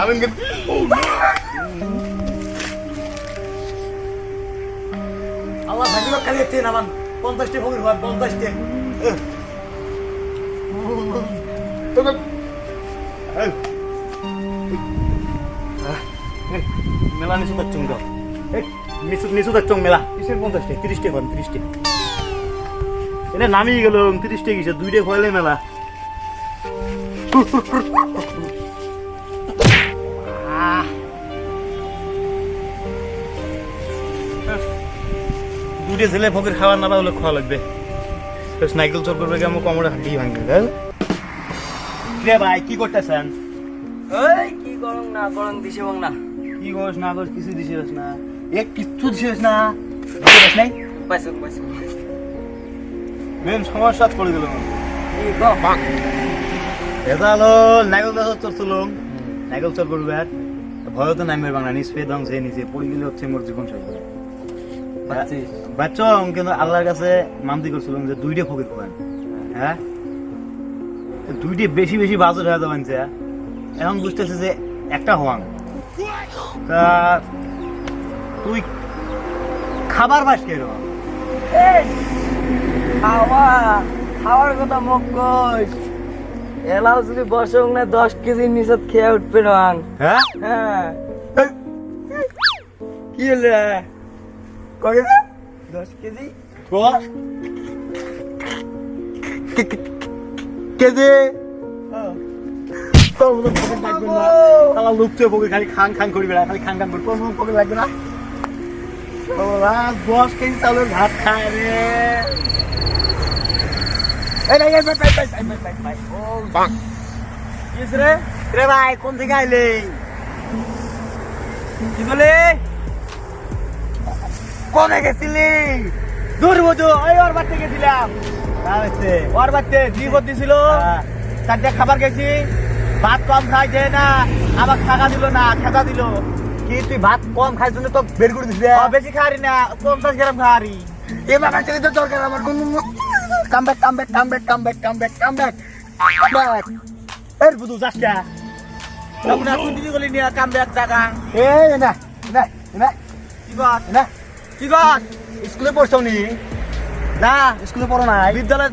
খাবেন কেন? আল্লাহ ভাগ্য খালি হচ্ছে না মান 50টি ফকির হয় 50টি মেলা নিচু তার চুঙ্গ নিচু তার চুং মেলা কিসের 50টি 30টি হন 30টি এটা নামিয়ে গেল 30টি কিসে 2টে খোয়ালে মেলা দুটো ছেলে ফকির খাবার না হলে খাওয়া লাগবে নাইকেল চোর করবে আমার কোমরে হাঁটি ভাঙবে রে ভাই কি করতেছেন ওই কি গরম না গরম দিছে বাং না কি করছ না করছ কিছু দিছিস না এক কিছু দিছিস না দিছিস নাই পাইছো পাইছো মেন সমস্যা পড়ে গেল এই গো এজালো নাইকেল চোর চলুন নাইকেল চোর করবে আর ভয় তো নামবে বাংলা নিষ্পে দং যে নিজে পড়ে গেলে হচ্ছে মোর জীবন শেষ বাচ্চা কিন্তু আল্লাহর কাছে মানতি করছিলাম যে 2টে ফকির খাবেন হ্যাঁ 2টে বেশি বেশি বাজার হয়ে যাবেন যে এখন বুঝতেছে যে একটা হওয়াং তা তুই খাবার পাস কে রে খাওয়ার কথা মুখ কইস এলাও যদি বসং না 10 কেজি নিচে খেয়ে উঠবে না হ্যাঁ হ্যাঁ কি হলো কয় 10 কেজি কেজি লুপতে পকে খালি খাং খাং করি বেড়া খালি খাং খাং করি কোন পকে লাগবে না 10 কেজি চাউলের ভাত খায় রে রে ভাই কোন থেকে আইলে কি বলে কোনে গেছিলি দূর বুঝো ওই ওর বাড়িতে গেছিলাম ওর বাড়িতে জীবত দিছিল 4টা খাবার গেছি ভাত কম খাই যে না আমাকে টাকা দিল না খেতা দিল কি তুই ভাত কম খাই জন্য তো বের করে দিছিস বেশি খাওয়ারি না 50 গ্রাম খাওয়ারি এ বাবা চলে তো দরকার আমার কোন কামব্যাক এর বুঝু যাসকা আপনি তুই দিদি গলি নিয়া কামব্যাক টাকা এই না না না কি গত স্কুলে পড়ছও নি না স্কুলে পড়ো নাই বিদ্যালয়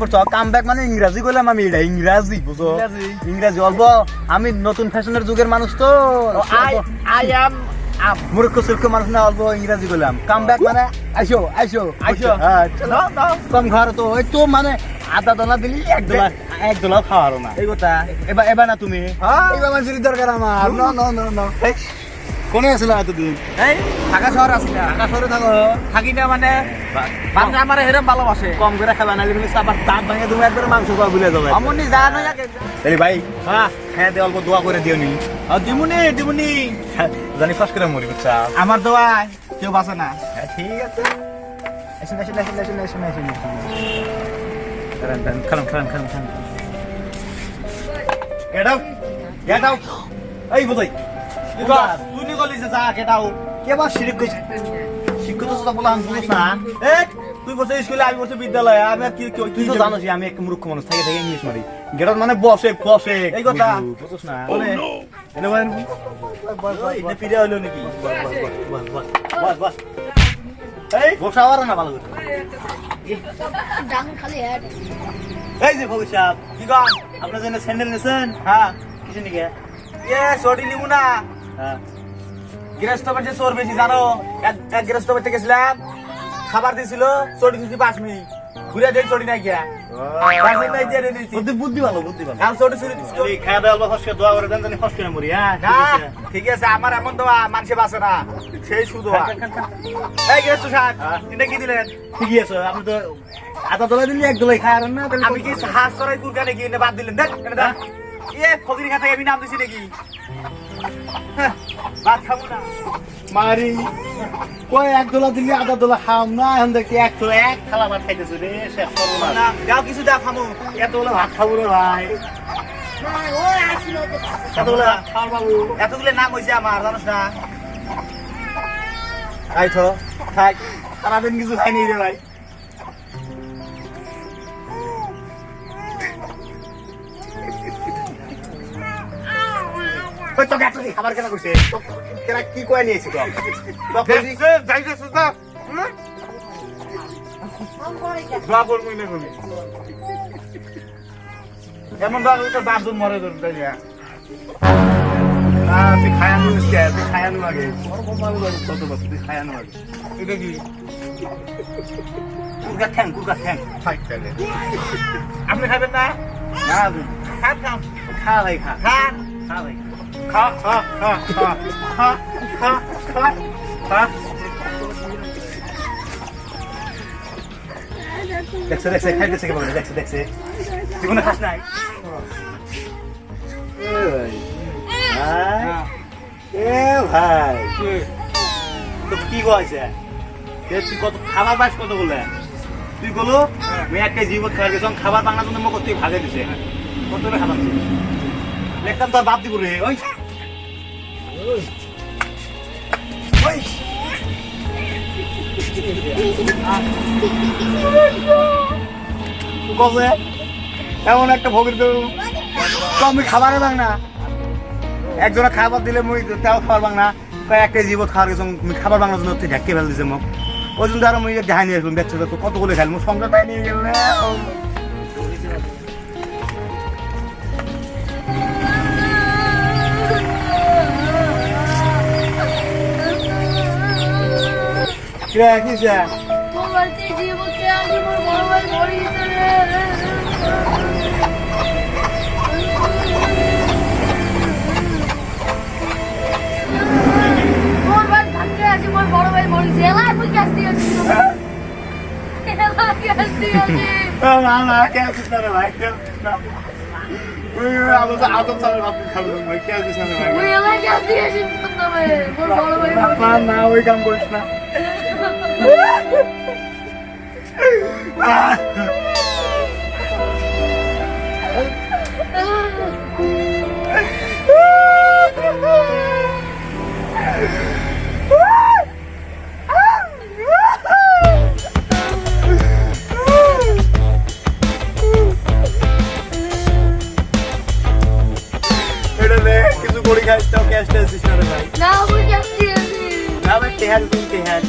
পড়ছো কামব্যাক মানে ইংরেজি কইলাম আমি এটা ইংরেজি বুঝো ইংরেজি অল্প আমি নতুন ফ্যাশনের যুগের মানুষ তো আই অ্যাম মূর্খ সুর্খ মানুষ না অল্প ইংরেজি কইলাম কামব্যাক মানে আইসো হ্যাঁ চলো কম খাওয়ার তো ওই তো মানে আধা দলা দিলি এক দলা খাওয়ারও না এই কথা এবার না তুমি এবার মানুষের দরকার আমার ন কোনে আসলে এতদিন এই ঢাকা শহর আছে না ঢাকা শহরে থাকো থাকি না মানে বাংলা আমার হেরম ভালোবাসে কম করে খাবা নালি বলে আবার দাঁত ভাঙে তুমি একবার মাংস খাওয়া ভুলে যাবে অমনি যা না এই ভাই হ্যাঁ হ্যাঁ দে অল্প দোয়া করে দিও নি দিমুনি জানি ফাঁস করে মরি বুঝছা আমার দোয়ায় কেউ বাঁচে না হ্যাঁ ঠিক আছে আসুন খারাম গেট আউট এই বোধই তুই নি গলি যে যা কেটাও কেবা শিরিক কইছ শিক্ষিত তো বলা আমি বুঝছ না তুই বসে স্কুলে আমি বসে বিদ্যালয়ে আমি আর কি তুই তো জানোস আমি এক মূর্খ মানুষ থেকে ইংলিশ মারি গেটত মানে বসে এই কথা বুঝছ না বলে এনে বলেন এটা ফিরে হলো নাকি বাস এই বসা আর না ভালো করে এই যে ভবিষ্য কি গান আপনার জন্য স্যান্ডেল নিছেন হ্যাঁ কিছু নিকে সরি লিমু না হ্যাঁ গৃহস্থ বাড়িতে চোর বেশি জানো এক গৃহস্থ বাড়িতে গেছিলাম খাবার দিছিল চড়ি দিছি 5 মিনিট ঘুরে দেখ চড়ি নাই গিয়া বুদ্ধি ভালো কাল চড়ি চুরি দিছি এই খাওয়া দাওয়া অল্প ফসকে দোয়া করে দেন জানি ফসকে না মরি হ্যাঁ না ঠিক আছে আমার এমন দোয়া মানুষে বাঁচে না সেই শুধু এই গৃহস্থ সাহেব এটা কি দিলেন ঠিকই আছে আপনি তো আধা দোলা দিলি এক দোলাই খায় না আমি কি হাত চড়াই কুরকা নাকি এনে বাদ দিলেন দেখ এটা ফকির খাতে আমি নাম দিছি নাকি ভাত খাবো না মারি কই এক দোলা দিলি আধা দোলা খাম না এখন দেখি এক খালা ভাত খাইতেছো রে শেষ করবো না যাও কিছু দাও খামু এতগুলো ভাত খাবো রে ভাই এতগুলো খাওয়ার বাবু এতগুলো নাম হয়েছে আমার জানোস না আই তো থাক সারাদিন কিছু খাইনি রে ভাই ওই তোকে এত খাবার কেনা করছে কেনা কি কয়ে নিয়েছি তো যাইতেছিস না দোয়া করবি না কোনি এমন বাপজন মরে ধরুন তাই না তুই খায়ানো তুই খায়ানো আগে কত বছর তুই খায়ানো আগে এটা কি কুরকা ঠ্যাং খাই খেলে আপনি খাবেন না না খান খান খা ভাই খা খান খা ভাই খা খা খা খা খা খা খা খা দেখছে খাইতেছে কে বলে দেখছে তুই কোনো খাস নাই ভাই তো কি কয়েছে তুই কত খাবার পাস কত বলে তুই বলো আমি একটা জীবন খাবার গেছি খাবার বাংলার জন্য মুখ তুই ভাগে দিছে কত খাবার দেখতাম তোর বাপ দিব রে ওই কবে এমন একটা ভোগের তো আমি খাবারে বাং না একজনে খাবার দিলে মুই তাও খাবার বাং না একটা জীবত খাওয়ার গেছ খাবার বাংলার জন্য তুই ঢাকে ফেল দিছে মোক ওই জন্য আরো মুই দেখাই নিয়ে আসলাম দেখছো তো কতগুলো খাইল মুখ সংসারটাই নিয়ে গেল কিসে তোমার জীবকে আগে মোর বড় ভাই মরে গেছে রে মোর ভাই ভাগ্যে আছে মোর বড় ভাই মরে গেছে এলাই মুই গ্যাস দিয়েছি এলাই গ্যাস দিয়েছি না না কেন না ভাই আদম সালের বাপ খাবো ভাই কেন দিস না ভাই মুই এলাই গ্যাস দিয়েছি তবে মোর বড় ভাই না না ওই কাম করিস না কিছু করি খাইছ তো ক্যাশ টেস দিস না রে ভাই না মুই গ্যাস দিয়েছি না ভাই তেহার তুমি তেহার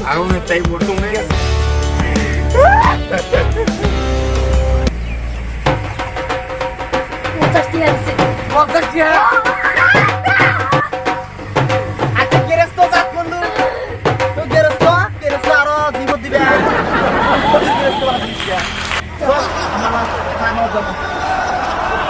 আরো তাই মোটু হয়ে গেছে পঞ্চাশ দিয়েছি আচ্ছা গেরেস্ত যাক বন্ধু তো গেরেস্ত আরো জীবন দিবে গেরেস্ত বানা দিস